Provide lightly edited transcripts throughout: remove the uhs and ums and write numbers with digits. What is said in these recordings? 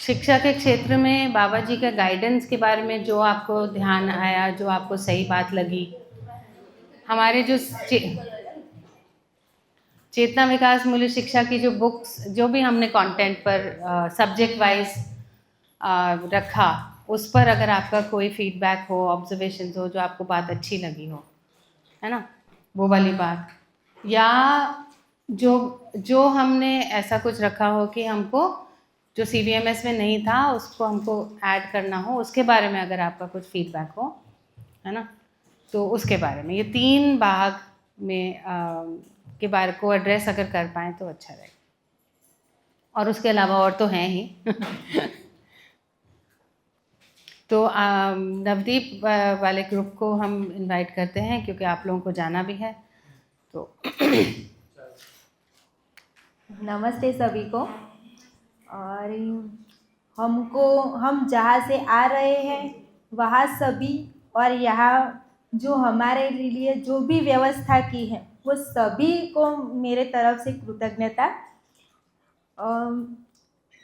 शिक्षा के क्षेत्र में बाबा जी का गाइडेंस के बारे में जो आपको ध्यान आया, जो आपको सही बात लगी, हमारे जो चेतना विकास मूल्य शिक्षा की जो बुक्स, जो भी हमने कंटेंट पर सब्जेक्ट वाइज रखा, उस पर अगर आपका कोई फीडबैक हो, ऑब्जर्वेशन हो, जो आपको बात अच्छी लगी हो, है ना, वो वाली बात, या जो जो हमने ऐसा कुछ रखा हो कि हमको जो CVMS में नहीं था उसको हमको ऐड करना हो, उसके बारे में अगर आपका कुछ फीडबैक हो, है ना, तो उसके बारे में, ये 3 भाग में के बारे को एड्रेस अगर कर पाएँ तो अच्छा रहेगा। और उसके अलावा और तो हैं ही तो नवदीप वाले ग्रुप को हम इनवाइट करते हैं, क्योंकि आप लोगों को जाना भी है तो नमस्ते सभी को। और हम जहाँ से आ रहे हैं वहाँ सभी, और यहाँ जो हमारे लिए जो भी व्यवस्था की है वो सभी को मेरे तरफ से कृतज्ञता।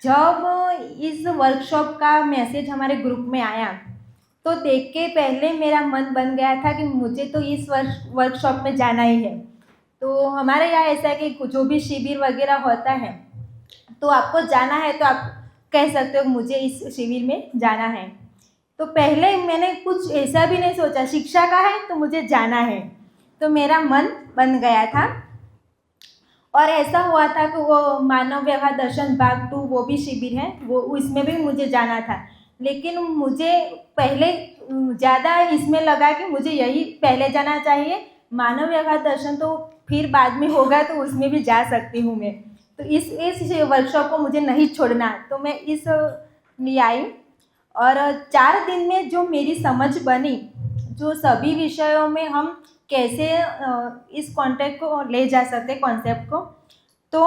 जब इस वर्कशॉप का मैसेज हमारे ग्रुप में आया तो देख के पहले मेरा मन बन गया था कि मुझे तो इस वर्कशॉप में जाना ही है। तो हमारे यहाँ ऐसा है कि जो भी शिविर वगैरह होता है तो आपको जाना है तो आप कह सकते हो मुझे इस शिविर में जाना है। तो पहले मैंने कुछ ऐसा भी नहीं सोचा, शिक्षा का है तो मुझे जाना है, तो मेरा मन बन गया था। और ऐसा हुआ था कि वो मानव व्यवहार दर्शन भाग 2 वो भी शिविर है, वो उसमें भी मुझे जाना था, लेकिन मुझे पहले ज़्यादा इसमें लगा कि मुझे यही पहले जाना चाहिए। मानव व्यवहार दर्शन तो फिर बाद में होगा तो उसमें भी जा सकती हूँ मैं, तो इस वर्कशॉप को मुझे नहीं छोड़ना, तो मैं इस लिए आई। और 4 दिन में जो मेरी समझ बनी, जो सभी विषयों में हम कैसे इस कॉन्टेक्ट को ले जा सकते कॉन्सेप्ट को, तो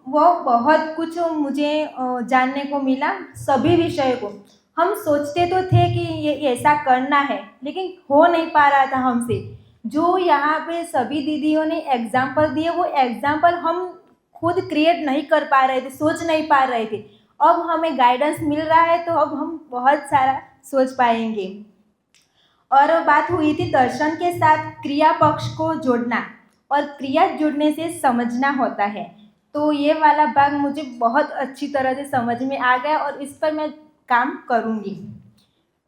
वो बहुत कुछ मुझे जानने को मिला। सभी विषय को हम सोचते तो थे कि ये ऐसा करना है, लेकिन हो नहीं पा रहा था हमसे। जो यहाँ पे सभी दीदियों ने एग्जाम्पल दिए, वो एग्जाम्पल हम खुद क्रिएट नहीं कर पा रहे थे, सोच नहीं पा रहे थे। अब हमें गाइडेंस मिल रहा है तो अब हम बहुत सारा सोच पाएंगे। और बात हुई थी दर्शन के साथ क्रिया पक्ष को जोड़ना, और क्रिया जुड़ने से समझना होता है, तो ये वाला भाग मुझे बहुत अच्छी तरह से समझ में आ गया और इस पर मैं काम करूँगी।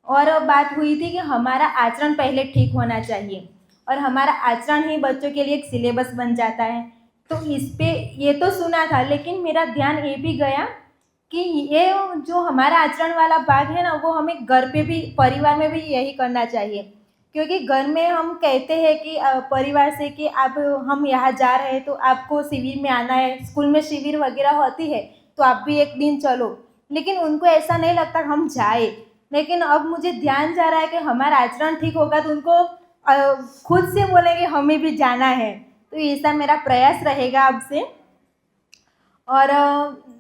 और बात हुई थी कि हमारा आचरण पहले ठीक होना चाहिए, और हमारा आचरण ही बच्चों के लिए एक सिलेबस बन जाता है। तो इस पे ये तो सुना था, लेकिन मेरा ध्यान ये भी गया कि ये जो हमारा आचरण वाला भाग है ना, वो हमें घर पे भी, परिवार में भी यही करना चाहिए। क्योंकि घर में हम कहते हैं कि परिवार से कि आप, हम यहाँ जा रहे हैं तो आपको शिविर में आना है, स्कूल में शिविर वगैरह होती है तो आप भी एक दिन चलो, लेकिन उनको ऐसा नहीं लगता हम जाए। लेकिन अब मुझे ध्यान जा रहा है कि हमारा आचरण ठीक होगा तो उनको खुद से बोलेंगे हमें भी जाना है, तो ऐसा मेरा प्रयास रहेगा अब से। और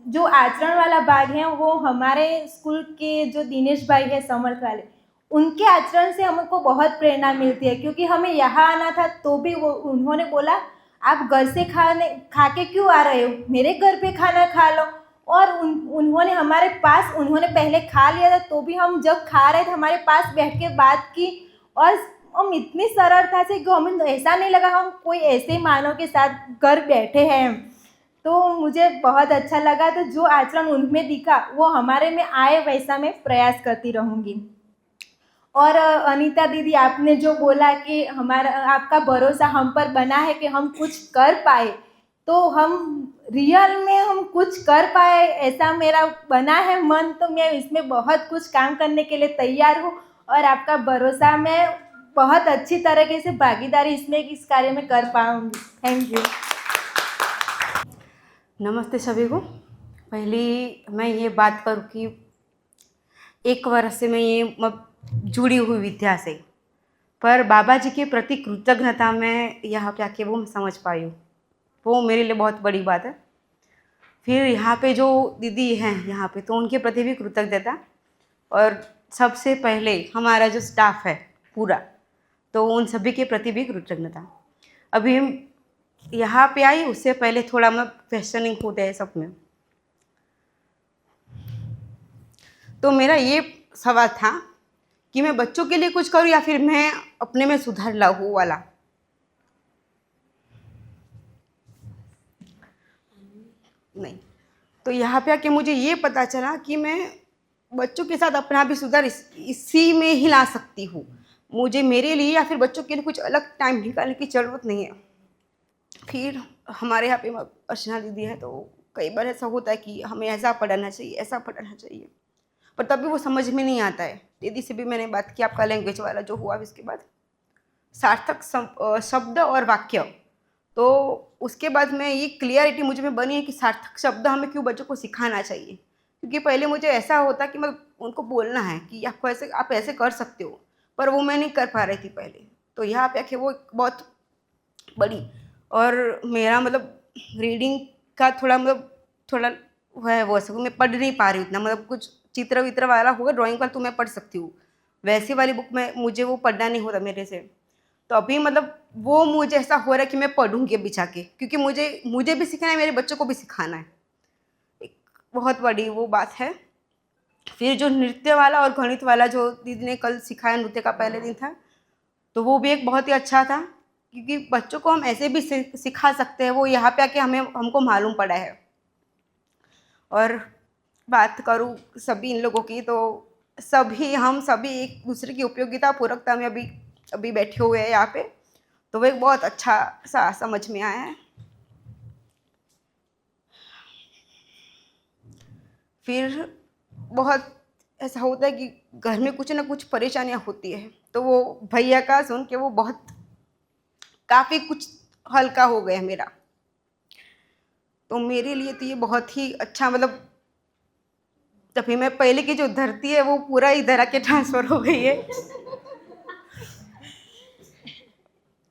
जो आचरण वाला भाग है वो हमारे स्कूल के जो दिनेश भाई है समर्थ वाले, उनके आचरण से हमको बहुत प्रेरणा मिलती है। क्योंकि हमें यहाँ आना था तो भी वो, उन्होंने बोला आप घर से खा के क्यों आ रहे हो, मेरे घर पे खाना खा लो। और उन्होंने हमारे पास, उन्होंने पहले खा लिया था तो भी हम जब खा रहे थे हमारे पास बैठ के बात की, और हम इतनी सरलता से कि हमें ऐसा नहीं लगा हम कोई ऐसे मानव के साथ घर बैठे हैं। तो मुझे बहुत अच्छा लगा। तो जो आचरण उनमें दिखा वो हमारे में आए, वैसा मैं प्रयास करती रहूँगी। और अनीता दीदी, आपने जो बोला कि हमारा, आपका भरोसा हम पर बना है कि हम कुछ कर पाए, तो हम रियल में हम कुछ कर पाए ऐसा मेरा बना है मन, तो मैं इसमें बहुत कुछ काम करने के लिए तैयार हूँ। और आपका भरोसा, मैं बहुत अच्छी तरीके से भागीदारी इसमें इस कार्य में कर पाऊँगी। Thank you. नमस्ते सभी को। पहली मैं ये बात करूँ कि 1 वर्ष से मैं ये जुड़ी हुई विद्या से, पर बाबा जी के प्रति कृतज्ञता मैं यहाँ पे आके वो मैं समझ पाई हूँ, वो मेरे लिए बहुत बड़ी बात है। फिर यहाँ पे जो दीदी हैं यहाँ पे, तो उनके प्रति भी कृतज्ञता। और सबसे पहले हमारा जो स्टाफ है पूरा, तो उन सभी के प्रति भी कृतज्ञता। अभी हम यहाँ पे आई, उससे पहले थोड़ा मैं क्वेश्चनिंग होते हैं सब में। तो मेरा ये सवाल था कि मैं बच्चों के लिए कुछ करूँ या फिर मैं अपने में सुधार लाऊं वाला। नहीं, तो यहाँ पे आके मुझे ये पता चला कि मैं बच्चों के साथ अपना भी सुधार इसी में ही ला सकती हूँ। मुझे मेरे लिए या फिर बच्चों के लिए कुछ अलग टाइम निकालने की ज़रूरत नहीं है। फिर हमारे यहाँ पे अर्चना दीदी है, तो कई बार ऐसा होता है कि हमें ऐसा पढ़ाना चाहिए, ऐसा पढ़ाना चाहिए, पर तभी वो समझ में नहीं आता है। दीदी से भी मैंने बात की, आपका लैंग्वेज वाला जो हुआ इसके बाद सार्थक शब्द और वाक्य, तो उसके बाद में ये क्लियरिटी मुझ में बनी है कि सार्थक शब्द हमें क्यों बच्चों को सिखाना चाहिए। क्योंकि पहले मुझे ऐसा होता कि मतलब उनको बोलना है कि आपको ऐसे, आप ऐसे कर सकते हो, पर वो मैं नहीं कर पा रही थी पहले। तो यहाँ पे आके वो बहुत बड़ी, और मेरा मतलब रीडिंग का थोड़ा है वो ऐसा, मैं पढ़ नहीं पा रही हूँ इतना, मतलब कुछ चित्र वित्र वाला होगा, ड्राइंग वाला तो मैं पढ़ सकती हूँ, वैसी वाली बुक में मुझे वो पढ़ना नहीं होता मेरे से। तो अभी मतलब वो मुझे ऐसा हो रहा है कि मैं पढ़ूंगी अभी जाके, क्योंकि मुझे भी सीखना है, मेरे बच्चों को भी सिखाना है। एक बहुत बड़ी वो बात है। फिर जो नृत्य वाला और गणित वाला जो दीदी ने कल सिखाया, नृत्य का पहले दिन था, तो वो भी एक बहुत ही अच्छा था, क्योंकि बच्चों को हम ऐसे भी सिखा सकते हैं, वो यहाँ पे आके हमको मालूम पड़ा है। और बात करूँ सभी इन लोगों की, तो हम सभी एक दूसरे की उपयोगिता पूर्वकता में अभी बैठे हुए हैं यहाँ पे, तो वो एक बहुत अच्छा सा समझ में आया है। फिर बहुत ऐसा होता है कि घर में कुछ ना कुछ परेशानियाँ होती है, तो वो भैया का सुन के वो बहुत काफ़ी कुछ हल्का हो गया मेरा। तो मेरे लिए तो ये बहुत ही अच्छा, मतलब तभी मैं पहले की जो धरती है वो पूरा इधर आके ट्रांसफ़र हो गई है।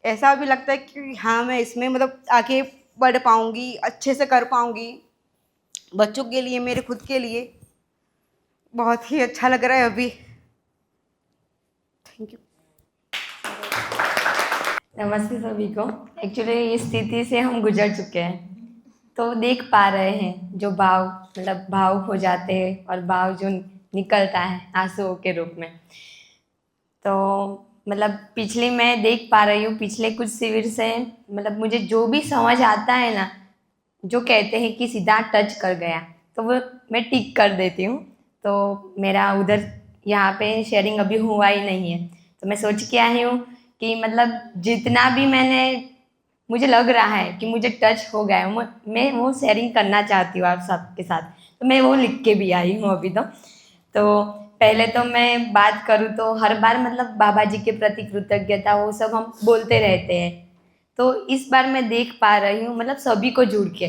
ऐसा भी लगता है कि हाँ, मैं इसमें मतलब आगे बढ़ पाऊँगी, अच्छे से कर पाऊँगी, बच्चों के लिए, मेरे खुद के लिए। बहुत ही अच्छा लग रहा है अभी। Thank you. नमस्ते सभी को। एक्चुअली इस स्थिति से हम गुजर चुके हैं, तो देख पा रहे हैं जो भाव, मतलब भावुक हो जाते हैं और भाव जो निकलता है आंसुओं के रूप में। तो मतलब पिछले मैं देख पा रही हूँ, पिछले कुछ शिविर से मतलब मुझे जो भी समझ आता है ना, जो कहते हैं कि सीधा टच कर गया, तो वो मैं टिक कर देती हूँ। तो मेरा उधर यहाँ पे शेयरिंग अभी हुआ ही नहीं है, तो मैं सोच के आई हूँ कि मतलब जितना भी मुझे लग रहा है कि मुझे टच हो गया है, मैं वो शेयरिंग करना चाहती हूँ आप सबके साथ। तो मैं वो लिख के भी आई हूँ अभी। तो पहले तो मैं बात करूँ तो हर बार मतलब बाबा जी के प्रति कृतज्ञता वो सब हम बोलते रहते हैं। तो इस बार मैं देख पा रही हूँ मतलब सभी को जुड़ के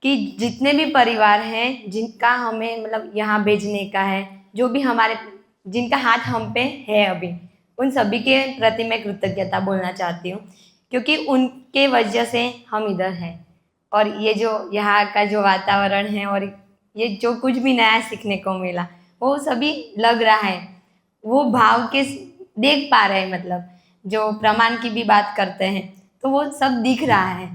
कि जितने भी परिवार हैं जिनका हमें मतलब यहाँ भेजने का है, जो भी हमारे जिनका हाथ हम पे है अभी, उन सभी के प्रति मैं कृतज्ञता बोलना चाहती हूँ, क्योंकि उनके वजह से हम इधर हैं। और ये जो यहाँ का जो वातावरण है और ये जो कुछ भी नया सीखने को मिला, वो सभी लग रहा है, वो भाव के देख पा रहे हैं। मतलब जो प्रमाण की भी बात करते हैं तो वो सब दिख रहा है,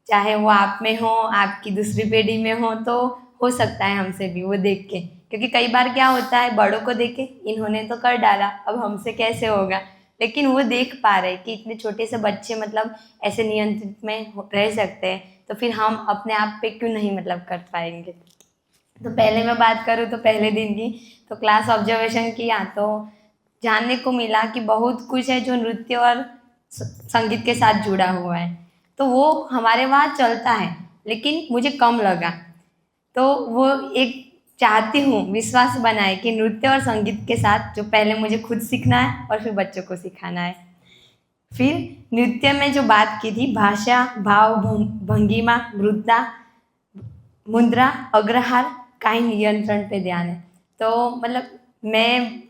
चाहे वो आप में हो, आपकी दूसरी पीढ़ी में हो सकता है हमसे भी वो देख के। क्योंकि कई बार क्या होता है, बड़ों को देख के इन्होंने तो कर डाला, अब हमसे कैसे होगा, लेकिन वो देख पा रहे कि इतने छोटे से बच्चे मतलब ऐसे नियंत्रित में रह सकते हैं, तो फिर हम अपने आप पे क्यों नहीं मतलब कर पाएंगे। तो पहले मैं बात करूँ तो पहले दिन की तो क्लास ऑब्जर्वेशन किया, तो जानने को मिला कि बहुत कुछ है जो नृत्य और संगीत के साथ जुड़ा हुआ है। तो वो हमारे वहाँ चलता है, लेकिन मुझे कम लगा। तो वो एक चाहती हूँ विश्वास बनाए कि नृत्य और संगीत के साथ जो पहले मुझे खुद सीखना है और फिर बच्चों को सिखाना है। फिर नृत्य में जो बात की थी, भाषा, भाव, भंगिमा, मुद्रा, अग्रहार का ही नियंत्रण पे ध्यान है। तो मतलब मैं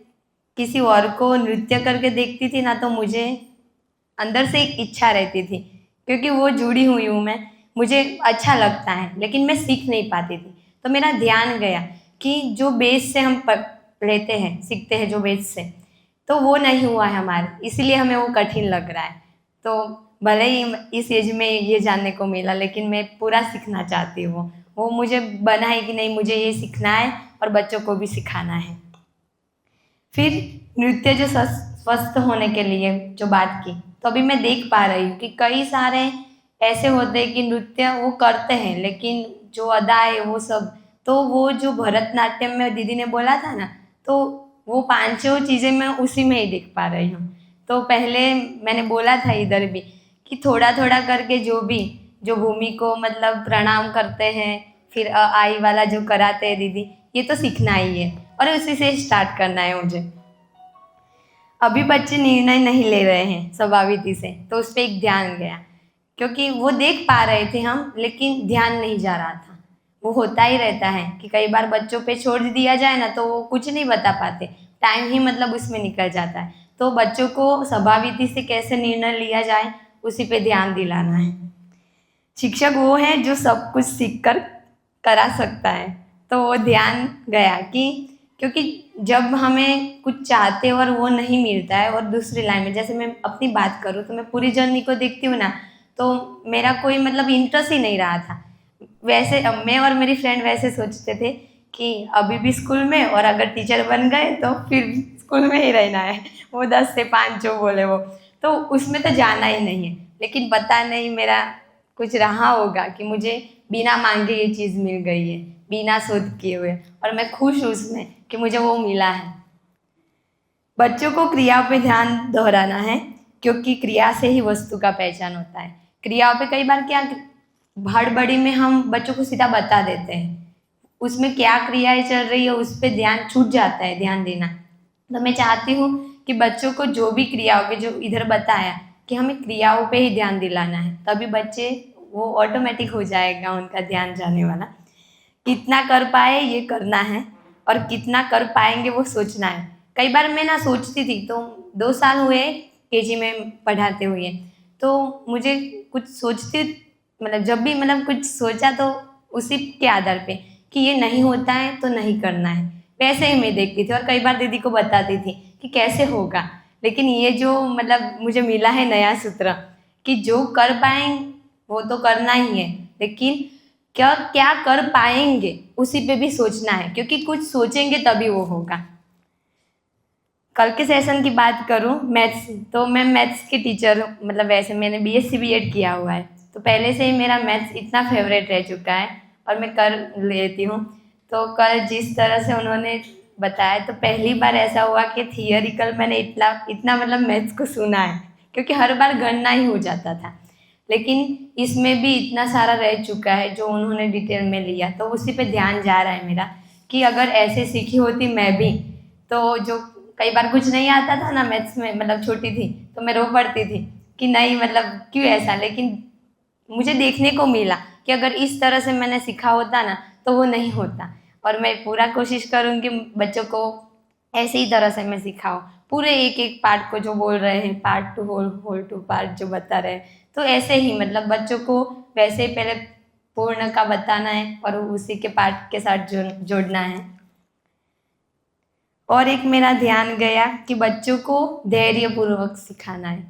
किसी और को नृत्य करके देखती थी ना, तो मुझे अंदर से एक इच्छा रहती थी, क्योंकि वो जुड़ी हुई हूँ मैं, मुझे अच्छा लगता है, लेकिन मैं सीख नहीं पाती थी। तो मेरा ध्यान गया कि जो बेस से हम लेते हैं, सीखते हैं जो बेस से, तो वो नहीं हुआ है हमारे, इसलिए हमें वो कठिन लग रहा है। तो भले ही इस एज में ये जानने को मिला, लेकिन मैं पूरा सीखना चाहती हूँ। वो मुझे बना है कि नहीं, मुझे ये सीखना है और बच्चों को भी सिखाना है। फिर नृत्य जो स्वस्थ होने के लिए जो बात की, तो अभी मैं देख पा रही हूँ कि कई सारे ऐसे होते हैं कि नृत्य वो करते हैं लेकिन जो अदा है वो सब, तो वो जो भरतनाट्यम में दीदी ने बोला था ना, तो वो पांचों चीज़ें मैं उसी में ही देख पा रही हूँ। तो पहले मैंने बोला था इधर भी कि थोड़ा थोड़ा करके जो भूमि को मतलब प्रणाम करते हैं, फिर आई वाला जो कराते हैं दीदी, ये तो सीखना ही है और उसी से स्टार्ट करना है मुझे। अभी बच्चे निर्णय नहीं ले रहे हैं स्वाभाविक से, तो उस पर एक ध्यान गया क्योंकि वो देख पा रहे थे हम, लेकिन ध्यान नहीं जा रहा था। वो होता ही रहता है कि कई बार बच्चों पे छोड़ दिया जाए ना तो वो कुछ नहीं बता पाते, टाइम ही मतलब उसमें निकल जाता है। तो बच्चों को स्वाभाविक से कैसे निर्णय लिया जाए उसी पे ध्यान दिलाना है। शिक्षक वो है जो सब कुछ सीख कर करा सकता है, तो वो ध्यान गया कि क्योंकि जब हमें कुछ चाहते और वो नहीं मिलता है, और दूसरी लाइन में जैसे मैं अपनी बात करूँ तो मैं पूरी जर्नी को देखती हूँ ना, तो मेरा कोई मतलब इंटरेस्ट ही नहीं रहा था। वैसे मैं और मेरी फ्रेंड वैसे सोचते थे कि अभी भी स्कूल में, और अगर टीचर बन गए तो फिर स्कूल में ही रहना है, वो 10 से 5 जो बोले वो, तो उसमें तो जाना ही नहीं है। लेकिन पता नहीं मेरा कुछ रहा होगा कि मुझे बिना मांगे ये चीज़ मिल गई है, बिना शोध किए हुए, और मैं खुश हूँ उसमें कि मुझे वो मिला है। बच्चों को क्रियाओं पे ध्यान दोहराना है क्योंकि क्रिया से ही वस्तु का पहचान होता है। क्रियाओं पे कई बार क्या हड़बड़ी में हम बच्चों को सीधा बता देते हैं, उसमें क्या क्रियाएं चल रही है उस पर ध्यान छूट जाता है ध्यान देना। तो मैं चाहती हूँ कि बच्चों को जो भी क्रियाओं के जो इधर बताया कि हमें क्रियाओं पे ही ध्यान दिलाना है, तभी बच्चे वो ऑटोमेटिक हो जाएगा उनका ध्यान जाने वाला। कितना कर पाए ये करना है और कितना कर पाएंगे वो सोचना है। कई बार मैं ना सोचती थी, तो 2 साल हुए केजी में पढ़ाते हुए, तो मुझे कुछ सोचती मतलब जब भी मतलब कुछ सोचा तो उसी के आधार पे कि ये नहीं होता है तो नहीं करना है, वैसे ही मैं देखती थी और कई बार दीदी को बताती थी कि कैसे होगा। लेकिन ये जो मतलब मुझे मिला है नया सूत्र कि जो कर पाएंगे वो तो करना ही है, लेकिन क्या क्या कर पाएंगे उसी पे भी सोचना है, क्योंकि कुछ सोचेंगे तभी वो होगा। कल के सेशन की बात करूं मैथ्स, तो मैं मैथ्स की टीचर हूँ, मतलब वैसे मैंने BSc B.Ed किया हुआ है, तो पहले से ही मेरा मैथ्स इतना फेवरेट रह चुका है और मैं कर लेती हूँ। तो कल जिस तरह से उन्होंने बताया, तो पहली बार ऐसा हुआ कि थियरिकल मैंने इतना मतलब मैथ्स को सुना है, क्योंकि हर बार गणना ही हो जाता था, लेकिन इसमें भी इतना सारा रह चुका है जो उन्होंने डिटेल में लिया, तो उसी पे ध्यान जा रहा है मेरा कि अगर ऐसे सीखी होती मैं भी, तो जो कई बार कुछ नहीं आता था ना मैथ्स में, मतलब छोटी थी तो मैं रो पड़ती थी कि नहीं मतलब क्यों ऐसा, लेकिन मुझे देखने को मिला कि अगर इस तरह से मैंने सीखा होता ना तो वो नहीं होता। और मैं पूरा कोशिश करूँगी बच्चों को ऐसे ही तरह से मैं सिखाऊँ, पूरे एक एक पार्ट को जो बोल रहे हैं, part to whole to part जो बता रहे हैं, तो ऐसे ही मतलब बच्चों को वैसे ही पहले पूर्ण का बताना है और उसी के पार्ट के साथ जोड़ना है। और एक मेरा ध्यान गया कि बच्चों को धैर्यपूर्वक सिखाना है,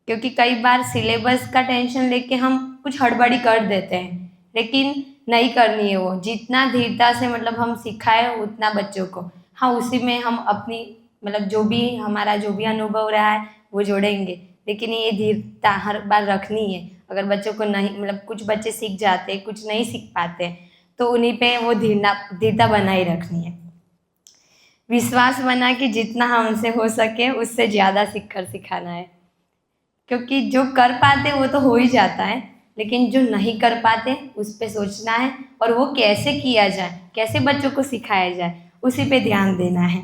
क्योंकि कई बार सिलेबस का टेंशन लेके हम कुछ हड़बड़ी कर देते हैं, लेकिन नहीं करनी है वो। जितना धीरता से मतलब हम सिखाए उतना बच्चों को, हाँ उसी में हम अपनी मतलब जो भी हमारा जो भी अनुभव रहा है वो जोड़ेंगे, लेकिन ये धीरता हर बार रखनी है। अगर बच्चों को नहीं मतलब कुछ बच्चे सीख जाते, कुछ नहीं सीख पाते, तो उन्हीं पे वो धीरता बनाए रखनी है। विश्वास बना कि जितना हमसे हो सके उससे ज़्यादा सीख कर सिखाना है, क्योंकि जो कर पाते वो तो हो ही जाता है, लेकिन जो नहीं कर पाते उस पर सोचना है और वो कैसे किया जाए, कैसे बच्चों को सिखाया जाए, उसी पे ध्यान देना है।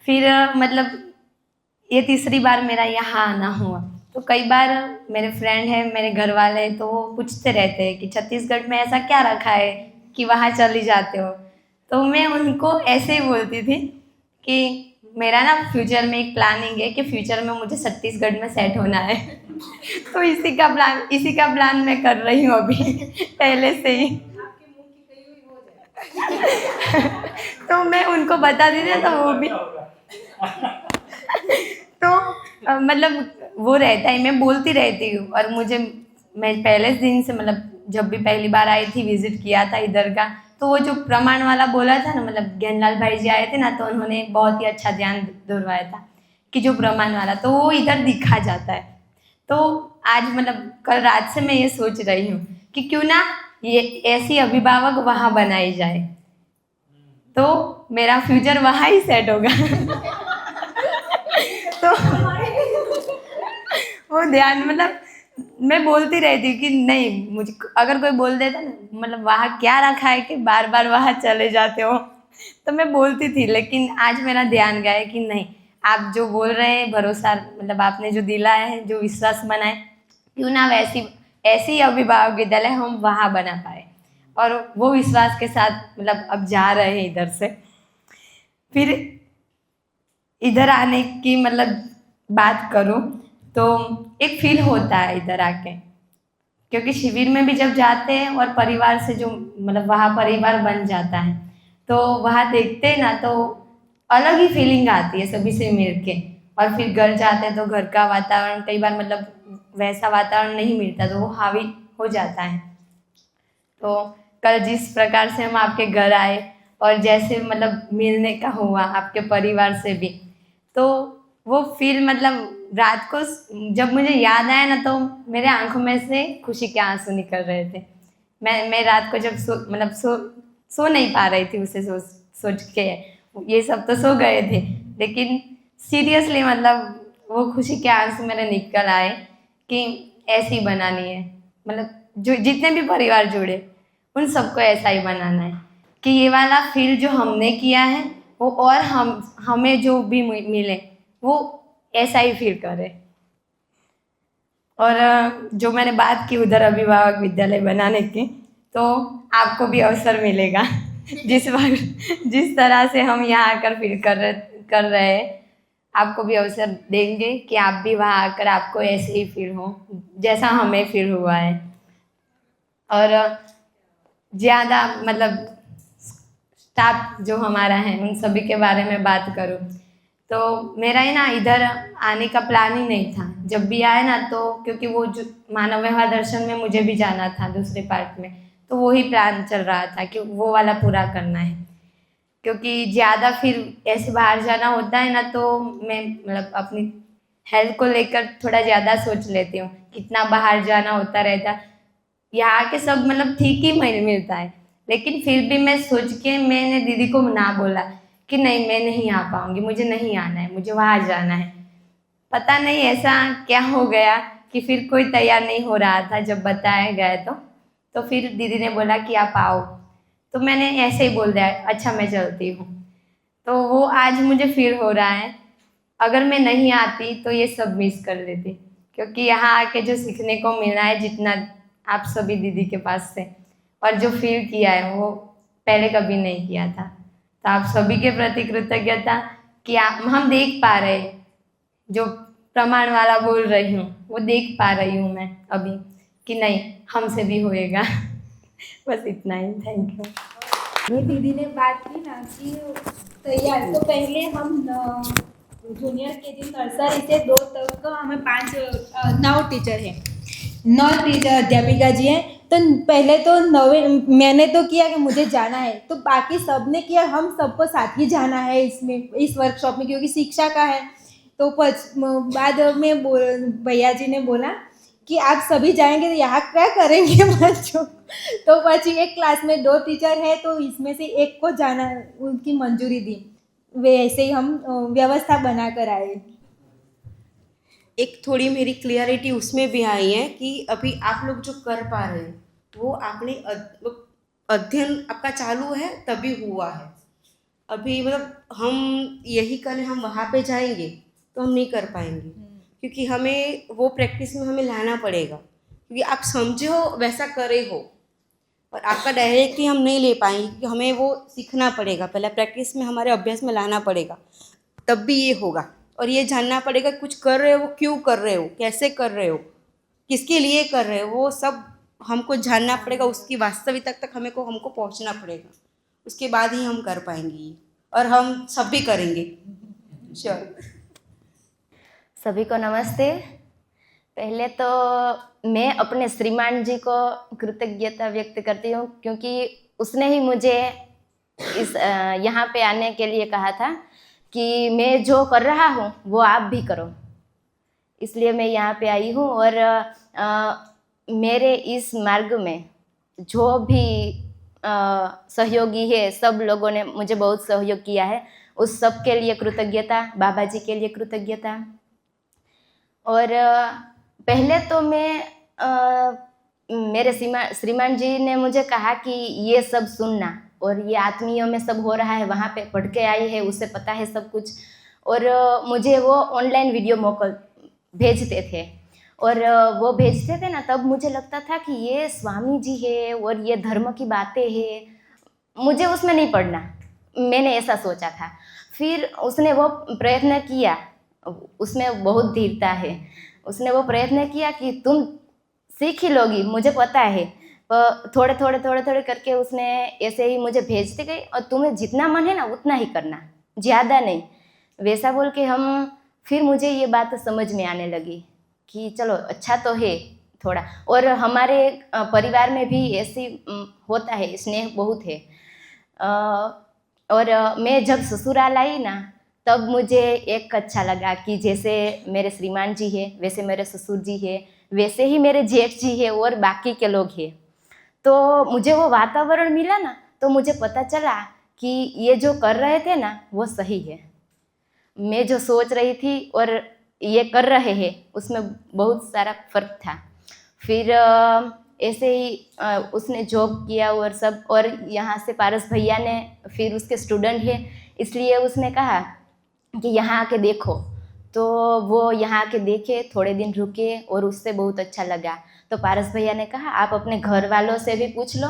फिर मतलब ये तीसरी बार मेरा यहाँ आना हुआ, तो कई बार मेरे फ्रेंड हैं, मेरे घर वाले हैं, तो वो पूछते रहते हैं कि छत्तीसगढ़ में ऐसा क्या रखा है कि वहाँ चली जाते हो। तो मैं उनको ऐसे ही बोलती थी कि मेरा ना फ्यूचर में एक प्लानिंग है कि फ्यूचर में मुझे छत्तीसगढ़ में सेट होना है तो इसी का प्लान मैं कर रही हूँ अभी पहले से ही तो मैं उनको बता दी थी, तो वो भी तो मतलब वो रहता है, मैं बोलती रहती हूँ। और मैं पहले दिन से मतलब जब भी पहली बार आई थी, विजिट किया था इधर का, तो वो जो प्रमाण वाला बोला था ना, मतलब ज्ञानलाल भाई जी आए थे ना, तो उन्होंने बहुत ही अच्छा ध्यान दिलवाया था कि जो प्रमाण वाला तो वो इधर दिखा जाता है। तो आज मतलब कल रात से मैं ये सोच रही हूँ कि क्यों ना ये ऐसी अभिभावक वहाँ बनाई जाए, तो मेरा फ्यूचर वहाँ ही सेट होगा। तो वो ध्यान मतलब मैं बोलती रहती कि नहीं, मुझे अगर कोई बोल देता ना मतलब वहाँ क्या रखा है कि बार बार वहाँ चले जाते हो, तो मैं बोलती थी। लेकिन आज मेरा ध्यान गया है कि नहीं, आप जो बोल रहे हैं भरोसा, मतलब आपने जो दिलाया है, जो विश्वास बनाए, क्यों ना वैसी ऐसी अभिभावक विद्यालय हम वहाँ बना पाए। और वो विश्वास के साथ मतलब अब जा रहे हैं इधर से। फिर इधर आने की मतलब बात करूँ तो एक फील होता है इधर आके, क्योंकि शिविर में भी जब जाते हैं और परिवार से जो मतलब वहाँ परिवार बन जाता है, तो वहाँ देखते हैं ना तो अलग ही फीलिंग आती है सभी से मिल के। और फिर घर जाते हैं तो घर का वातावरण कई बार मतलब वैसा वातावरण नहीं मिलता, तो वो हावी हो जाता है। तो कल जिस प्रकार से हम आपके घर आए और जैसे मतलब मिलने का हुआ आपके परिवार से भी, तो वो फील मतलब रात को जब मुझे याद आया ना, तो मेरे आंखों में से खुशी के आंसू निकल रहे थे। मैं रात को जब सो नहीं पा रही थी, उसे सोच के। ये सब तो सो गए थे, लेकिन सीरियसली मतलब वो खुशी के आंसू मेरे निकल आए कि ऐसी बनानी है, मतलब जो जितने भी परिवार जुड़े उन सबको ऐसा ही बनाना है कि ये वाला फील जो हमने किया है वो और हमें जो भी मिले वो ऐसा ही फील करे। और जो मैंने बात की उधर अभिभावक विद्यालय बनाने की, तो आपको भी अवसर मिलेगा। जिस तरह से हम यहाँ आकर फील कर रहे हैं, आपको भी अवसर देंगे कि आप भी वहाँ आकर आपको ऐसे ही फील हो जैसा हमें फील हुआ है। और ज़्यादा मतलब स्टाफ जो हमारा है उन सभी के बारे में बात करूँ तो मेरा ही ना इधर आने का प्लान ही नहीं था। जब भी आए ना तो क्योंकि वो जो मानव व्यवहार दर्शन में मुझे भी जाना था दूसरे पार्ट में, तो वो ही प्लान चल रहा था कि वो वाला पूरा करना है। क्योंकि ज़्यादा फिर ऐसे बाहर जाना होता है ना, तो मैं मतलब अपनी हेल्थ को लेकर थोड़ा ज़्यादा सोच लेती हूँ, कितना बाहर जाना होता रहता। यहाँ के सब मतलब ठीक ही मिलता है, लेकिन फिर भी मैं सोच के मैंने दीदी को ना बोला कि नहीं मैं नहीं आ पाऊँगी, मुझे नहीं आना है, मुझे वहाँ जाना है। पता नहीं ऐसा क्या हो गया कि फिर कोई तैयार नहीं हो रहा था। जब बताया गया तो फिर दीदी ने बोला कि आप आओ, तो मैंने ऐसे ही बोल दिया अच्छा मैं चलती हूँ। तो वो आज मुझे फील हो रहा है, अगर मैं नहीं आती तो ये सब मिस कर लेती, क्योंकि यहाँ आके जो सीखने को मिला है जितना आप सभी दीदी के पास से, और जो फील किया है वो पहले कभी नहीं किया था। तो आप सभी के प्रति कृतज्ञता कि हम देख पा रहे हैं, जो प्रमाण वाला बोल रही हूँ वो देख पा रही हूँ मैं अभी कि नहीं हमसे भी होएगा। बस इतना ही, थैंक यू। ये दीदी ने बात की ना कि तैयार, तो पहले हम जूनियर के दिन नर्सरी से 2 तक हमें 9 टीचर हैं, 9 टीचर अध्यापिका जी हैं। तो पहले तो 9 मैंने तो किया कि मुझे जाना है, तो बाकी सब ने किया हम सबको साथ ही जाना है इसमें, इस वर्कशॉप में, क्योंकि शिक्षा का है। तो बाद में भैया जी ने बोला कि आप सभी जाएंगे तो यहाँ क्या करेंगे बच्चों। तो પછી एक क्लास में 2 टीचर है तो इसमें से एक को जाना उनकी मंजूरी दी, वैसे ही हम व्यवस्था बना कर आए। एक थोड़ी मेरी क्लियरिटी उसमें भी आई है कि अभी आप लोग जो कर पा रहे हैं वो आपने अध्ययन आपका चालू है तभी हुआ है। अभी मतलब हम यही करें हम वहाँ पे जाएंगे तो हम नहीं कर पाएंगे, क्योंकि हमें वो प्रैक्टिस में हमें लाना पड़ेगा, क्योंकि आप समझे हो वैसा करे हो, और आपका डायरेक्टली हम नहीं ले पाएंगे क्योंकि हमें वो सीखना पड़ेगा, पहले प्रैक्टिस में हमारे अभ्यास में लाना पड़ेगा, तब भी ये होगा। और ये जानना पड़ेगा कुछ कर रहे हो वो क्यों कर रहे हो, कैसे कर रहे हो, किसके लिए कर रहे हो, वो सब हमको जानना पड़ेगा। उसकी वास्तविकता तक हमको पहुंचना पड़ेगा, उसके बाद ही हम कर पाएंगे, और हम सब भी करेंगे श्योर। सभी को नमस्ते। पहले तो मैं अपने श्रीमान जी को कृतज्ञता व्यक्त करती हूँ, क्योंकि उसने ही मुझे इस यहाँ पे आने के लिए कहा था कि मैं जो कर रहा हूँ वो आप भी करो, इसलिए मैं यहाँ पे आई हूँ। और मेरे इस मार्ग में जो भी सहयोगी है, सब लोगों ने मुझे बहुत सहयोग किया है, उस सब के लिए कृतज्ञता, बाबा जी के लिए कृतज्ञता। और पहले तो मैं मेरे श्रीमान जी ने मुझे कहा कि ये सब सुनना, और ये आत्मीयों में सब हो रहा है, वहाँ पे पढ़ के आई है, उसे पता है सब कुछ। और मुझे वो ऑनलाइन वीडियो भेजते थे, और वो भेजते थे ना, तब मुझे लगता था कि ये स्वामी जी है और ये धर्म की बातें हैं, मुझे उसमें नहीं पढ़ना, मैंने ऐसा सोचा था। फिर उसने वो प्रयत्न किया, उसमें बहुत धीरता है, उसने वो प्रयत्न किया कि तुम सीख ही लोगी, मुझे पता है। थोड़े थोड़े करके उसने ऐसे ही मुझे भेजते गई, और तुम्हें जितना मन है ना उतना ही करना, ज़्यादा नहीं, वैसा बोल के हम। फिर मुझे ये बात समझ में आने लगी कि चलो अच्छा तो है थोड़ा। और हमारे परिवार में भी ऐसी होता है, स्नेह बहुत है। और मैं जब ससुराल आई ना, तब मुझे एक अच्छा लगा कि जैसे मेरे श्रीमान जी है, वैसे मेरे ससुर जी है, वैसे ही मेरे जेठ जी है और बाकी के लोग हैं। तो मुझे वो वातावरण मिला ना, तो मुझे पता चला कि ये जो कर रहे थे ना वो सही है। मैं जो सोच रही थी और ये कर रहे हैं उसमें बहुत सारा फ़र्क था। फिर ऐसे ही उसने जॉब किया और सब, और यहाँ से पारस भैया ने, फिर उसके स्टूडेंट है, इसलिए उसने कहा कि यहाँ आके देखो। तो वो यहाँ आके देखे, थोड़े दिन रुके और उससे बहुत अच्छा लगा। तो पारस भैया ने कहा आप अपने घर वालों से भी पूछ लो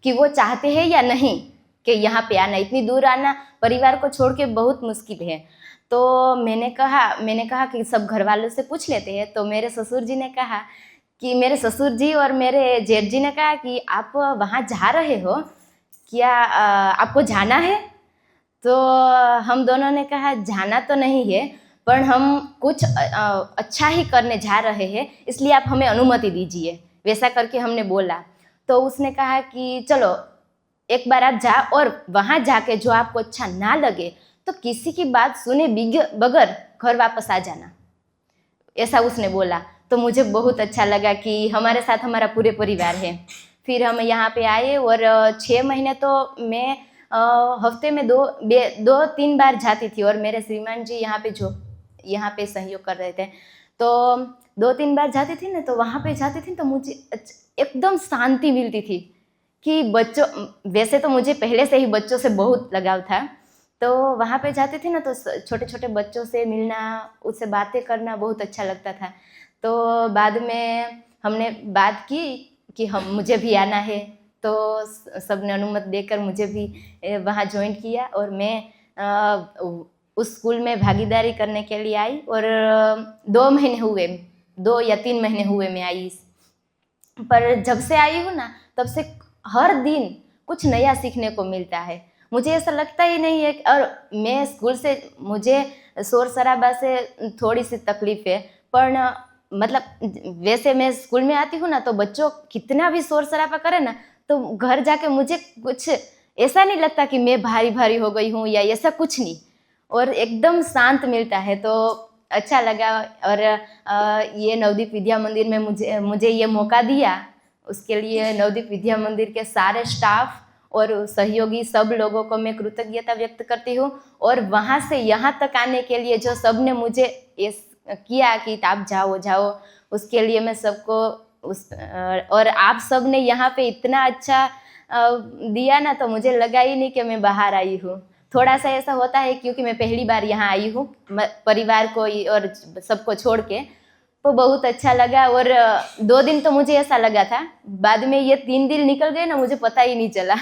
कि वो चाहते हैं या नहीं कि यहाँ पे आना, इतनी दूर आना परिवार को छोड़ के बहुत मुश्किल है। तो मैंने कहा कि सब घर वालों से पूछ लेते हैं। तो मेरे ससुर जी ने कहा कि मेरे ससुर जी और मेरे जेठ जी ने कहा कि आप वहाँ जा रहे हो क्या, आपको जाना है? तो हम दोनों ने कहा जाना तो नहीं है, पर हम कुछ अच्छा ही करने जा रहे हैं, इसलिए आप हमें अनुमति दीजिए, वैसा करके हमने बोला। तो उसने कहा कि चलो एक बार आप जा, और वहाँ जाके जो आपको अच्छा ना लगे तो किसी की बात सुने बगैर घर वापस आ जाना, ऐसा उसने बोला। तो मुझे बहुत अच्छा लगा कि हमारे साथ हमारा पूरे परिवार है। फिर हम यहाँ पे आए, और 6 महीने तो मैं हफ्ते में 2-3 बार जाती थी, और मेरे श्रीमान जी यहाँ पे सहयोग कर रहे थे। तो 2-3 बार जाती थी ना, तो वहाँ पे जाती थी तो मुझे एकदम शांति मिलती थी कि वैसे तो मुझे पहले से ही बच्चों से बहुत लगाव था, तो वहाँ पे जाती थी ना, तो छोटे छोटे बच्चों से मिलना, उससे बातें करना बहुत अच्छा लगता था। तो बाद में हमने बात की कि मुझे भी आना है, तो सब ने अनुमति देकर मुझे भी वहाँ ज्वाइन किया, और मैं उस स्कूल में भागीदारी करने के लिए आई। और 2 या 3 महीने हुए मैं आई। पर जब से आई हूँ ना, तब से हर दिन कुछ नया सीखने को मिलता है। मुझे ऐसा लगता ही नहीं है। और मैं स्कूल से, मुझे शोर शराबा से थोड़ी सी तकलीफ़ है, पर मतलब वैसे मैं स्कूल में आती हूँ ना, तो बच्चों कितना भी शोर शराबा करे ना, तो घर जाके मुझे कुछ ऐसा नहीं लगता कि मैं भारी हो गई हूँ या ऐसा कुछ नहीं, और एकदम शांत मिलता है, तो अच्छा लगा। और ये नवदीप विद्या मंदिर में मुझे ये मौका दिया, उसके लिए नवदीप विद्या मंदिर के सारे स्टाफ और सहयोगी सब लोगों को मैं कृतज्ञता व्यक्त करती हूँ। और वहाँ से यहाँ तक आने के लिए जो सब ने मुझे किया कि आप जाओ, उसके लिए मैं सबको और आप सब ने यहाँ पे इतना अच्छा दिया ना, तो मुझे लगा ही नहीं कि मैं बाहर आई हूँ। थोड़ा सा ऐसा होता है क्योंकि मैं पहली बार यहाँ आई हूँ परिवार को और सबको छोड़ के, तो बहुत अच्छा लगा। और 2 दिन तो मुझे ऐसा लगा था, बाद में ये 3 दिन निकल गए ना, मुझे पता ही नहीं चला।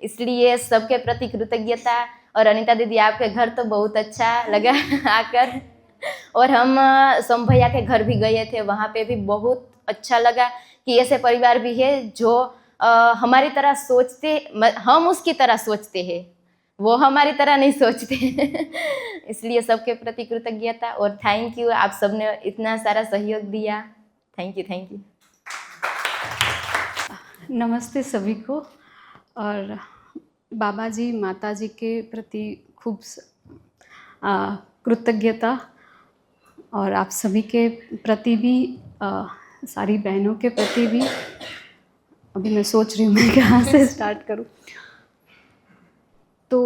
इसलिए सबके प्रति कृतज्ञता। और अनीता दीदी आपके घर तो बहुत अच्छा लगा आकर, और हम सोम भैया के घर भी गए थे, वहाँ पे भी बहुत अच्छा लगा कि ऐसे परिवार भी है जो हमारी तरह सोचते, हम उसकी तरह सोचते हैं, वो हमारी तरह नहीं सोचते। इसलिए सबके प्रति कृतज्ञता और थैंक यू, आप सबने इतना सारा सहयोग दिया। Thank you. नमस्ते सभी को। और बाबा जी माता जी के प्रति खूब कृतज्ञता, और आप सभी के प्रति भी, सारी बहनों के प्रति भी। अभी मैं सोच रही हूँ मैं कहाँ से स्टार्ट करूँ। तो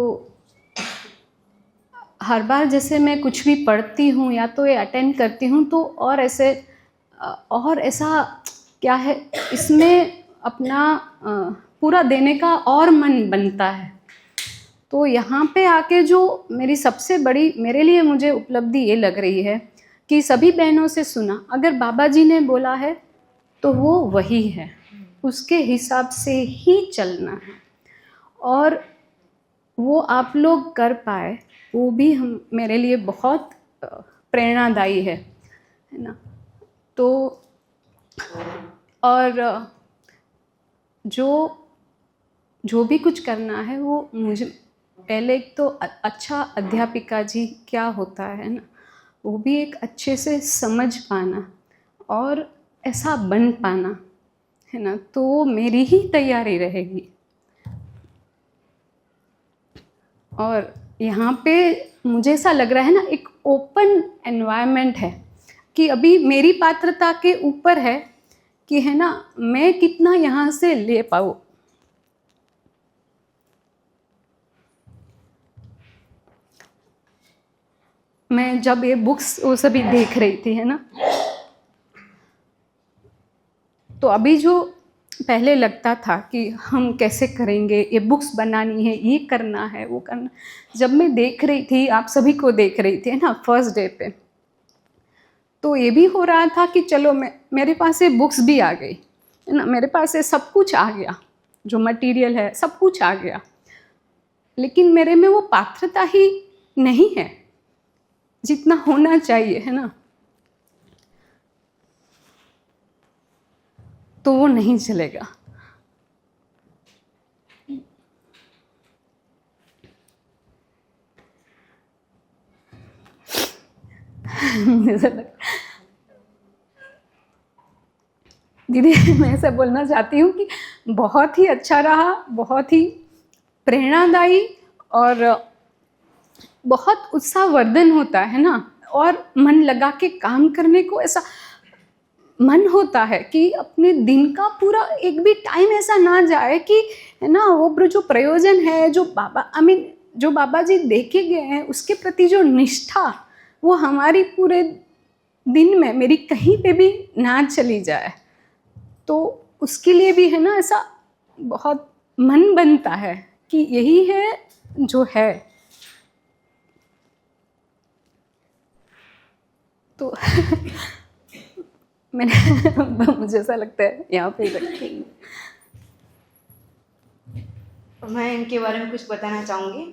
हर बार जैसे मैं कुछ भी पढ़ती हूँ या तो ये अटेंड करती हूँ तो और ऐसा क्या है, इसमें अपना पूरा देने का और मन बनता है। तो यहाँ पे आके जो मेरी सबसे बड़ी मेरे लिए मुझे उपलब्धि ये लग रही है कि सभी बहनों से सुना, अगर बाबा जी ने बोला है तो वो वही है, उसके हिसाब से ही चलना है, और वो आप लोग कर पाए वो भी मेरे लिए बहुत प्रेरणादायी है ना। तो और जो भी कुछ करना है वो मुझे पहले एक तो अच्छा अध्यापिका जी क्या होता है ना, वो भी एक अच्छे से समझ पाना और ऐसा बन पाना है ना, तो वो मेरी ही तैयारी रहेगी। और यहाँ पे मुझे ऐसा लग रहा है ना, एक ओपन एनवायरनमेंट है कि अभी मेरी पात्रता के ऊपर है कि है ना मैं कितना यहाँ से ले पाऊँ। मैं जब ये बुक्स वो सभी देख रही थी है ना, तो अभी जो पहले लगता था कि हम कैसे करेंगे, ये बुक्स बनानी है, ये करना है, वो करना, जब मैं देख रही थी आप सभी को देख रही थी है ना फर्स्ट डे पे, तो ये भी हो रहा था कि चलो मेरे पास ये बुक्स भी आ गई है ना, मेरे पास ये सब कुछ आ गया, जो मटेरियल है सब कुछ आ गया, लेकिन मेरे में वो पात्रता ही नहीं है जितना होना चाहिए है ना, तो वो नहीं चलेगा। दीदी मैं ऐसा बोलना चाहती हूँ कि बहुत ही अच्छा रहा, बहुत ही प्रेरणादायी और बहुत उत्साहवर्धन होता है ना, और मन लगा के काम करने को ऐसा मन होता है कि अपने दिन का पूरा एक भी टाइम ऐसा ना जाए कि है ना वो जो प्रयोजन है, जो जो बाबा जी देखे गए हैं उसके प्रति जो निष्ठा वो हमारी पूरे दिन में मेरी कहीं पे भी ना चली जाए, तो उसके लिए भी है ना ऐसा बहुत मन बनता है कि यही है जो है। तो मुझे ऐसा लगता है यहाँ पे ही रखती हूँ। मैं इनके बारे में कुछ बताना चाहूँगी।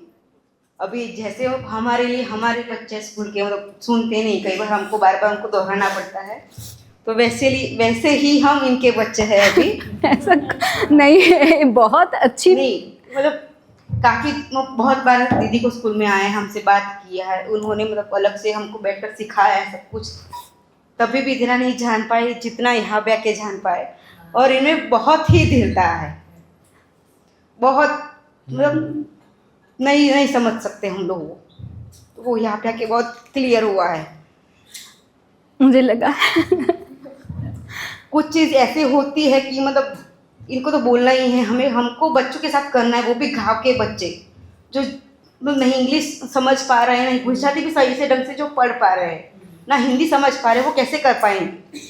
अभी जैसे हमारे लिए हमारे बच्चे स्कूल के मतलब सुनते नहीं, कई बार हमको बार बार उनको दोहराना पड़ता है, तो वैसे ही हम इनके बच्चे हैं अभी। ऐसा नहीं है, बहुत अच्छी नहीं मतलब काफ़ी बहुत बार दीदी को स्कूल में आए, हमसे बात किया है, उन्होंने मतलब अलग से हमको बैठकर सिखाया है सब कुछ, तभी भी इतना नहीं जान पाए जितना यहाँ बैठ के जान पाए। और इनमें बहुत ही दृढ़ता है, बहुत मतलब नहीं समझ सकते हम लोग तो वो यहाँ पे आके बहुत क्लियर हुआ है। मुझे लगा कुछ चीज़ ऐसे होती है कि मतलब इनको तो बोलना ही है, हमको बच्चों के साथ करना है, वो भी गाँव के बच्चे जो मतलब नहीं इंग्लिश समझ पा रहे हैं, नहीं गुजराती भी सही से ढंग से जो पढ़ पा रहे हैं, ना हिंदी समझ पा रहे, वो कैसे कर पाएंगे।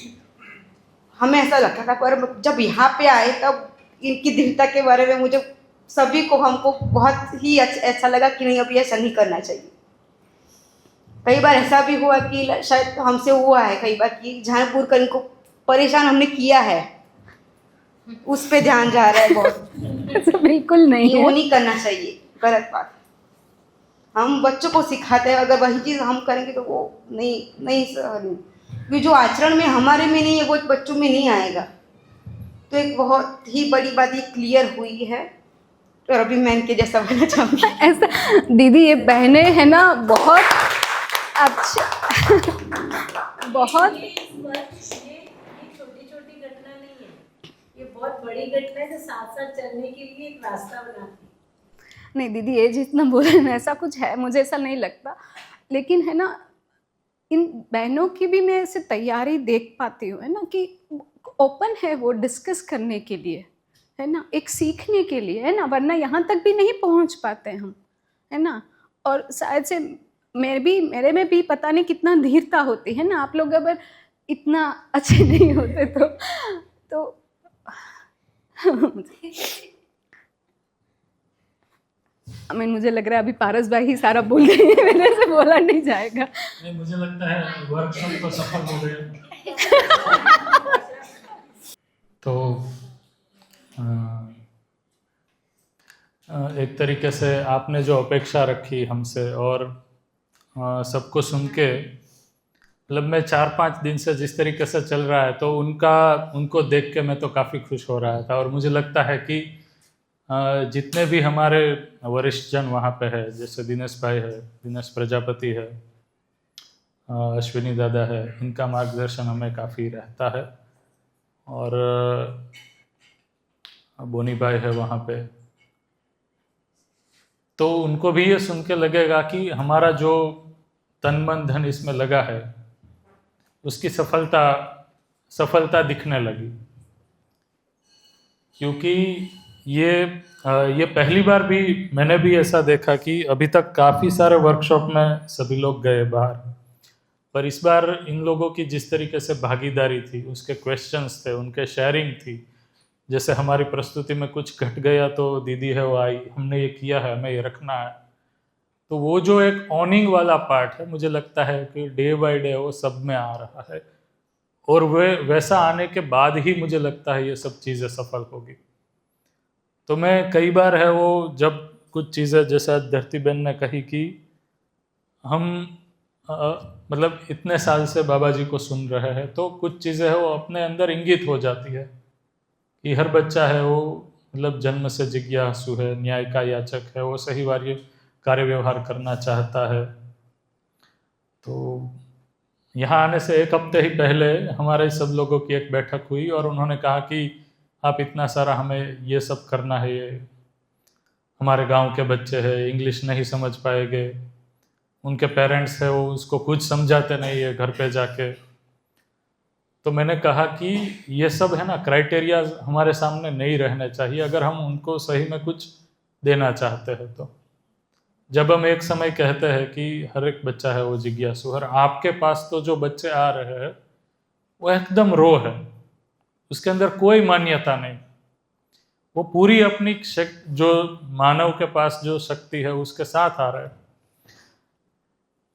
हमें ऐसा लगता था, पर जब यहाँ पे आए तब इनकी दृढ़ता के बारे में मुझे सभी को हमको बहुत ही ऐसा लगा कि नहीं अभी ऐसा नहीं करना चाहिए। कई बार ऐसा भी हुआ कि शायद हमसे हुआ है कई बार कि जानबूझ कर इनको परेशान हमने किया है, उस पे ध्यान जा रहा है बहुत। ऐसा बिल्कुल नहीं वो है। नहीं करना चाहिए, गलत बात। हम बच्चों को सिखाते हैं, अगर वही चीज़ हम करेंगे तो वो नहीं क्योंकि जो आचरण में हमारे में नहीं है वो बच्चों में नहीं आएगा। तो एक बहुत ही बड़ी बात ये क्लियर हुई है, और अभी मैं इनके जैसा बनना चाहूँगी। ऐसा दीदी ये बहनें है ना बहुत अच्छा बहुत ये छोटी छोटी घटना नहीं है, ये बहुत बहुत बड़ी घटना है जो साथ साथ चलने के लिए एक रास्ता बनाती है। नहीं दीदी, ये जितना बोले ना ऐसा कुछ है, मुझे ऐसा नहीं लगता। लेकिन है ना, इन बहनों की भी मैं ऐसे तैयारी देख पाती हूँ, है ना, कि ओपन है वो डिस्कस करने के लिए, है ना, एक सीखने के लिए, है ना, वरना यहाँ तक भी नहीं पहुँच पाते हम, है ना। और शायद से मेरे में भी पता नहीं कितना धीरता होती है ना। आप लोग अगर इतना अच्छे नहीं होते तो मुझे लग रहा है अभी पारस भाई ही सारा बोल गए हैं, मेरे से बोला नहीं जाएगा। नहीं, मुझे लगता है वर्कशॉप तो सफल हो गया। तो एक तरीके से आपने जो अपेक्षा रखी हमसे और सबको सुन के, मतलब मैं 4-5 दिन से जिस तरीके से चल रहा है तो उनको देख के मैं तो काफ़ी खुश हो रहा था। और मुझे लगता है कि जितने भी हमारे वरिष्ठ जन वहाँ पे है, जैसे दिनेश भाई है, दिनेश प्रजापति है, अश्विनी दादा है, इनका मार्गदर्शन हमें काफ़ी रहता है। और बोनी भाई है वहाँ पे, तो उनको भी ये सुन के लगेगा कि हमारा जो तन मन धन इसमें लगा है उसकी सफलता दिखने लगी। क्योंकि ये पहली बार भी मैंने भी ऐसा देखा कि अभी तक काफ़ी सारे वर्कशॉप में सभी लोग गए बाहर, पर इस बार इन लोगों की जिस तरीके से भागीदारी थी, उसके क्वेश्चंस थे, उनके शेयरिंग थी। जैसे हमारी प्रस्तुति में कुछ घट गया तो दीदी है वो आई, हमने ये किया है, हमें ये रखना है। तो वो जो एक ऑनिंग वाला पार्ट है, मुझे लगता है कि डे बाय डे वो सब में आ रहा है। और वैसा आने के बाद ही मुझे लगता है ये सब चीज़ें सफल होगी। तो मैं कई बार है वो जब कुछ चीज़ें, जैसे धरती बहन ने कही कि हम मतलब इतने साल से बाबा जी को सुन रहे हैं, तो कुछ चीज़ें है वो अपने अंदर इंगित हो जाती है कि हर बच्चा है वो मतलब जन्म से जिज्ञासु है, न्याय का याचक है, वो सही कार्य व्यवहार करना चाहता है। तो यहाँ आने से एक हफ्ते ही पहले हमारे सब लोगों की एक बैठक हुई और उन्होंने कहा कि आप इतना सारा हमें ये सब करना है, ये हमारे गांव के बच्चे हैं, इंग्लिश नहीं समझ पाएंगे, उनके पेरेंट्स है वो उसको कुछ समझाते नहीं है घर पे जाके। तो मैंने कहा कि ये सब है ना क्राइटेरिया हमारे सामने नहीं रहने चाहिए अगर हम उनको सही में कुछ देना चाहते हैं। तो जब हम एक समय कहते हैं कि हर एक बच्चा है वो जिज्ञासु, और आपके पास तो जो बच्चे आ रहे हैं वो एकदम रो है, उसके अंदर कोई मान्यता नहीं, वो पूरी अपनी जो मानव के पास जो शक्ति है उसके साथ आ रहा है।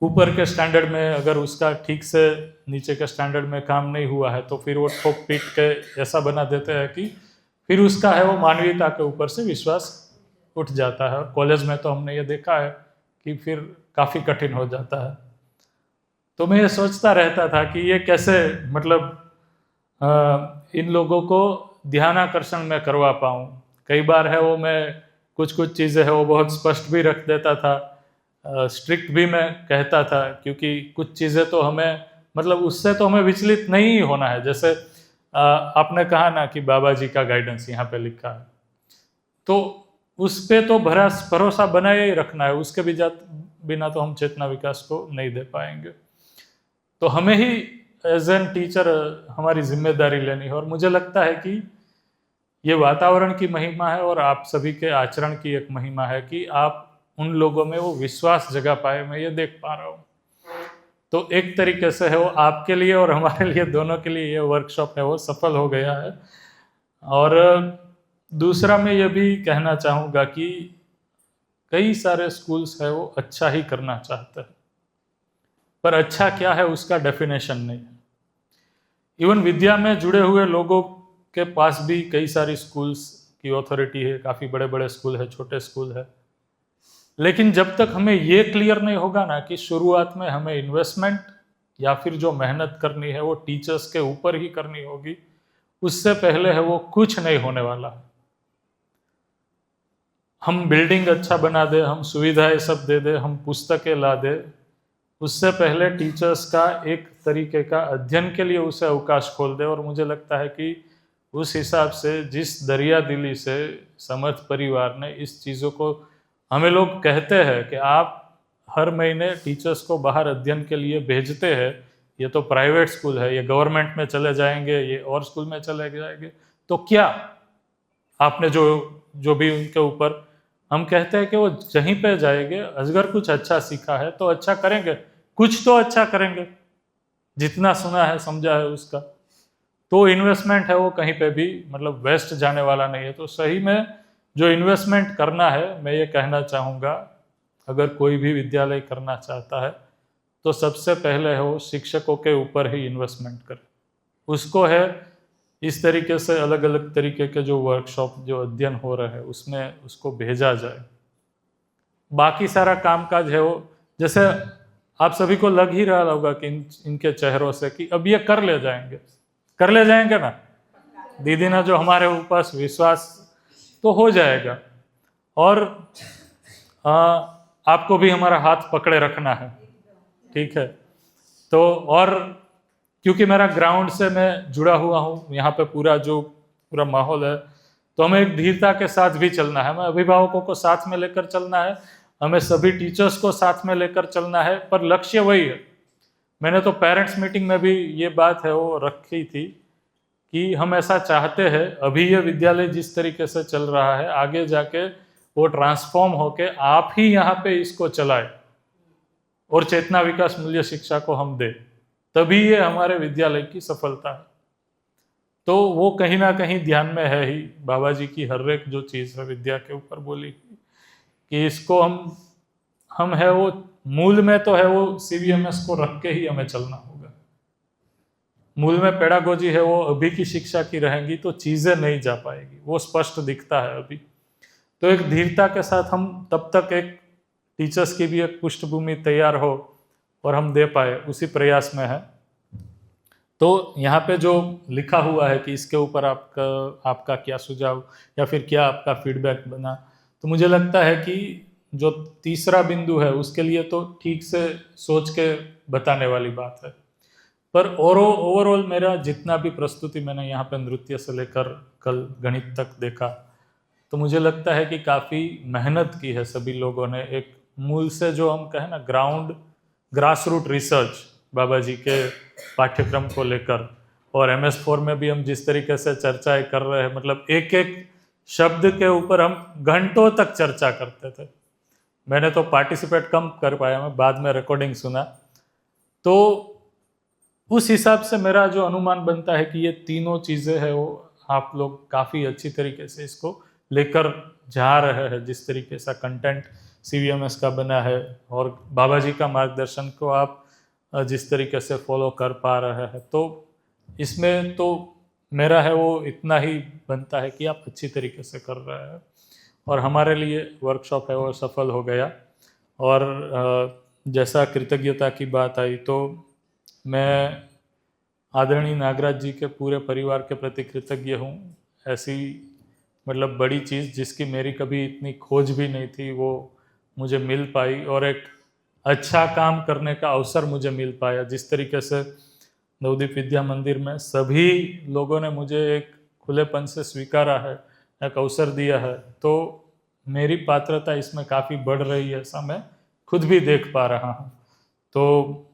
ऊपर के स्टैंडर्ड में अगर उसका ठीक से नीचे के स्टैंडर्ड में काम नहीं हुआ है तो फिर वो ठोक पीट के ऐसा बना देते हैं कि फिर उसका है वो मानवीयता के ऊपर से विश्वास उठ जाता है। और कॉलेज में तो हमने ये देखा है कि फिर काफ़ी कठिन हो जाता है। तो मैं ये सोचता रहता था कि ये कैसे मतलब इन लोगों को ध्यानाकर्षण में करवा पाऊँ। कई बार है वो मैं कुछ चीज़ें है वो बहुत स्पष्ट भी रख देता था, स्ट्रिक्ट भी मैं कहता था, क्योंकि कुछ चीज़ें तो हमें मतलब उससे तो हमें विचलित नहीं होना है। जैसे आपने कहा ना कि बाबा जी का गाइडेंस यहाँ पे लिखा है, तो उस पे तो भरोसा बनाए ही रखना है, उसके बिना तो हम चेतना विकास को नहीं दे पाएंगे। तो हमें ही एज एन टीचर हमारी जिम्मेदारी लेनी है। और मुझे लगता है कि ये वातावरण की महिमा है और आप सभी के आचरण की एक महिमा है कि आप उन लोगों में वो विश्वास जगा पाए, मैं ये देख पा रहा हूँ। तो एक तरीके से है वो आपके लिए और हमारे लिए दोनों के लिए ये वर्कशॉप है वो सफल हो गया है। और दूसरा मैं ये भी कहना चाहूँगा कि कई सारे स्कूल्स है वो अच्छा ही करना चाहते हैं, पर अच्छा क्या है उसका डेफिनेशन नहीं है। इवन विद्या में जुड़े हुए लोगों के पास भी कई सारी स्कूल्स की अथॉरिटी है, काफ़ी बड़े बड़े स्कूल है, छोटे स्कूल है, लेकिन जब तक हमें ये क्लियर नहीं होगा ना कि शुरुआत में हमें इन्वेस्टमेंट या फिर जो मेहनत करनी है वो टीचर्स के ऊपर ही करनी होगी, उससे पहले है वो कुछ नहीं होने वाला। हम बिल्डिंग अच्छा बना दे, हम सुविधाएं सब दे दे, हम पुस्तकें ला दे, उससे पहले टीचर्स का एक तरीके का अध्ययन के लिए उसे अवकाश खोल दे। और मुझे लगता है कि उस हिसाब से जिस दरिया दिली से समर्थ परिवार ने इस चीज़ों को, हमें लोग कहते हैं कि आप हर महीने टीचर्स को बाहर अध्ययन के लिए भेजते हैं, ये तो प्राइवेट स्कूल है, ये गवर्नमेंट में चले जाएंगे, ये और स्कूल में चले जाएंगे, तो क्या आपने जो भी उनके ऊपर, हम कहते हैं कि वो जहीं पे जाएंगे, अगर कुछ अच्छा सीखा है तो अच्छा करेंगे, कुछ तो अच्छा करेंगे, जितना सुना है समझा है उसका, तो इन्वेस्टमेंट है वो कहीं पे भी मतलब वेस्ट जाने वाला नहीं है। तो सही में जो इन्वेस्टमेंट करना है, मैं ये कहना चाहूँगा, अगर कोई भी विद्यालय करना चाहता है तो सबसे पहले है वो शिक्षकों के ऊपर ही इन्वेस्टमेंट करे। उसको है इस तरीके से अलग अलग तरीके के जो वर्कशॉप, जो अध्ययन हो रहे हैं उसमें उसको भेजा जाए। बाकी सारा कामकाज है वो, जैसे आप सभी को लग ही रहा होगा कि इनके चेहरों से कि अब ये कर ले जाएंगे ना दीदी ना, जो हमारे ऊपर विश्वास तो हो जाएगा। और आपको भी हमारा हाथ पकड़े रखना है, ठीक है। तो और क्योंकि मेरा ग्राउंड से मैं जुड़ा हुआ हूँ, यहाँ पे पूरा माहौल है, तो हमें एक धीरता के साथ भी चलना है, हमें अभिभावकों को साथ में लेकर चलना है, हमें सभी टीचर्स को साथ में लेकर चलना है, पर लक्ष्य वही है। मैंने तो पेरेंट्स मीटिंग में भी ये बात है वो रखी थी कि हम ऐसा चाहते हैं, अभी ये विद्यालय जिस तरीके से चल रहा है, आगे जाके वो ट्रांसफॉर्म होके आप ही यहाँ पे इसको चलाए और चेतना विकास मूल्य शिक्षा को हम दे, तभी ये हमारे विद्यालय की सफलता है। तो वो कहीं ना कहीं ध्यान में है ही, बाबा जी की हर एक जो चीज़ है विद्या के ऊपर बोली कि इसको हम है वो मूल में तो है वो CVMS को रख के ही हमें चलना होगा। मूल में पेडागोजी है वो अभी की शिक्षा की रहेंगी तो चीज़ें नहीं जा पाएगी, वो स्पष्ट दिखता है अभी। तो एक धीरता के साथ हम तब तक एक टीचर्स की भी एक पृष्ठभूमि तैयार हो और हम दे पाए, उसी प्रयास में है। तो यहाँ पे जो लिखा हुआ है कि इसके ऊपर आपका क्या सुझाव या फिर क्या आपका फीडबैक बना, तो मुझे लगता है कि जो तीसरा बिंदु है उसके लिए तो ठीक से सोच के बताने वाली बात है, पर ओवरऑल मेरा जितना भी प्रस्तुति मैंने यहाँ पे नृत्य से लेकर कल गणित तक देखा, तो मुझे लगता है कि काफ़ी मेहनत की है सभी लोगों ने, एक मूल से जो हम कहें ना ग्रास रूट रिसर्च बाबा जी के पाठ्यक्रम को लेकर, और MS4 में भी हम जिस तरीके से चर्चाएं कर रहे हैं, मतलब एक एक शब्द के ऊपर हम घंटों तक चर्चा करते थे। मैंने तो पार्टिसिपेट कम कर पाया, मैं बाद में रिकॉर्डिंग सुना, तो उस हिसाब से मेरा जो अनुमान बनता है कि ये तीनों चीज़ें हैं वो आप लोग काफ़ी अच्छी तरीके से इसको लेकर जा रहे हैं। जिस तरीके से कंटेंट CVMS का बना है और बाबा जी का मार्गदर्शन को आप जिस तरीके से फॉलो कर पा रहे हैं, तो इसमें तो मेरा है वो इतना ही बनता है कि आप अच्छी तरीके से कर रहे हैं और हमारे लिए वर्कशॉप है वो सफल हो गया। और जैसा कृतज्ञता की बात आई, तो मैं आदरणीय नागराज जी के पूरे परिवार के प्रति कृतज्ञ हूँ। ऐसी मतलब बड़ी चीज़ जिसकी मेरी कभी इतनी खोज भी नहीं थी वो मुझे मिल पाई, और एक अच्छा काम करने का अवसर मुझे मिल पाया। जिस तरीके से नवदीप विद्या मंदिर में सभी लोगों ने मुझे एक खुलेपन से स्वीकारा है, एक अवसर दिया है, तो मेरी पात्रता इसमें काफ़ी बढ़ रही है, ऐसा मैं खुद भी देख पा रहा हूँ। तो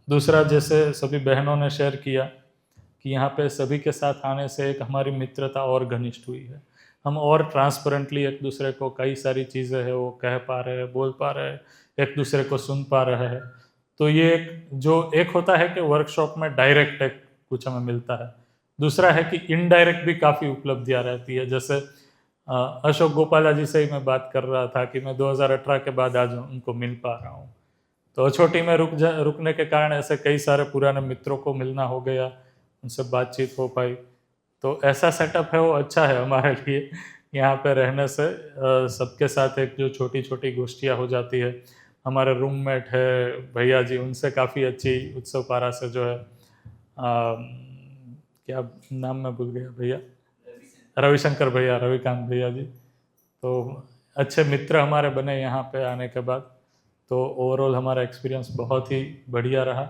दूसरा, जैसे सभी बहनों ने शेयर किया कि यहाँ पे सभी के साथ आने से एक हमारी मित्रता और घनिष्ठ हुई है, हम और ट्रांसपेरेंटली एक दूसरे को कई सारी चीज़ें हैं वो कह पा रहे हैं, बोल पा रहे हैं, एक दूसरे को सुन पा रहे हैं। तो ये एक होता है कि वर्कशॉप में डायरेक्ट एक कुछ हमें मिलता है, दूसरा है कि इनडायरेक्ट भी काफ़ी उपलब्धियाँ रहती है। जैसे अशोक गोपाला जी से ही मैं बात कर रहा था कि मैं 2018 के बाद आज उनको मिल पा रहा हूँ, तो छोटी में रुकने के कारण ऐसे कई सारे पुराने मित्रों को मिलना हो गया, उनसे बातचीत हो पाई। तो ऐसा सेटअप है वो अच्छा है हमारे लिए, यहाँ पे रहने से सबके साथ एक जो छोटी छोटी गोष्ठियाँ हो जाती है। हमारे रूममेट है भैया जी, उनसे काफ़ी अच्छी उत्सव पारा से जो है क्या नाम मैं भूल गया भैया, रविशंकर भैया, रविकांत भैया जी, तो अच्छे मित्र हमारे बने यहाँ पे आने के बाद। तो ओवरऑल हमारा एक्सपीरियंस बहुत ही बढ़िया रहा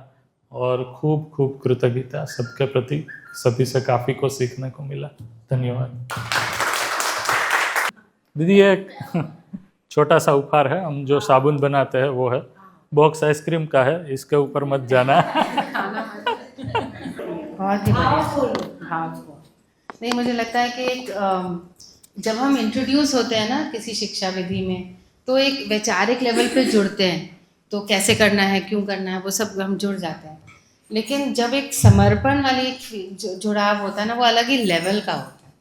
और खूब खूब कृतज्ञता सबके प्रति। सभी से काफ़ी को सीखने को मिला। धन्यवाद। दीदी एक छोटा सा उपहार है, हम जो साबुन बनाते हैं वो है, बॉक्स आइसक्रीम का है, इसके ऊपर मत जाना। बहुत ही बढ़िया, भावपूर्ण। नहीं, मुझे लगता है कि एक जब हम इंट्रोड्यूस होते हैं ना किसी शिक्षा विधि में, तो एक वैचारिक लेवल पे जुड़ते हैं, तो कैसे करना है, क्यों करना है, वो सब हम जुड़ जाते हैं। लेकिन जब एक समर्पण वाली एक जुड़ाव होता है ना, वो अलग ही लेवल का होता है,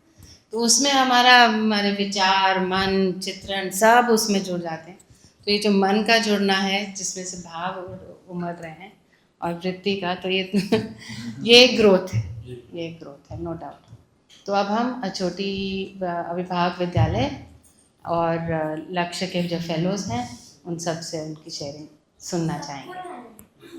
तो उसमें हमारे विचार, मन, चित्रण सब उसमें जुड़ जाते हैं। तो ये जो मन का जुड़ना है, जिसमें से भाव उमड़ रहे हैं, और वृत्ति का, तो ये ग्रोथ है, ये ग्रोथ है, नो डाउट। तो अब हम अछोटी अभिभावक विद्यालय और लक्ष्य के जो फेलोज़ हैं, उन सब से उनकी शेयरिंग सुनना चाहेंगे।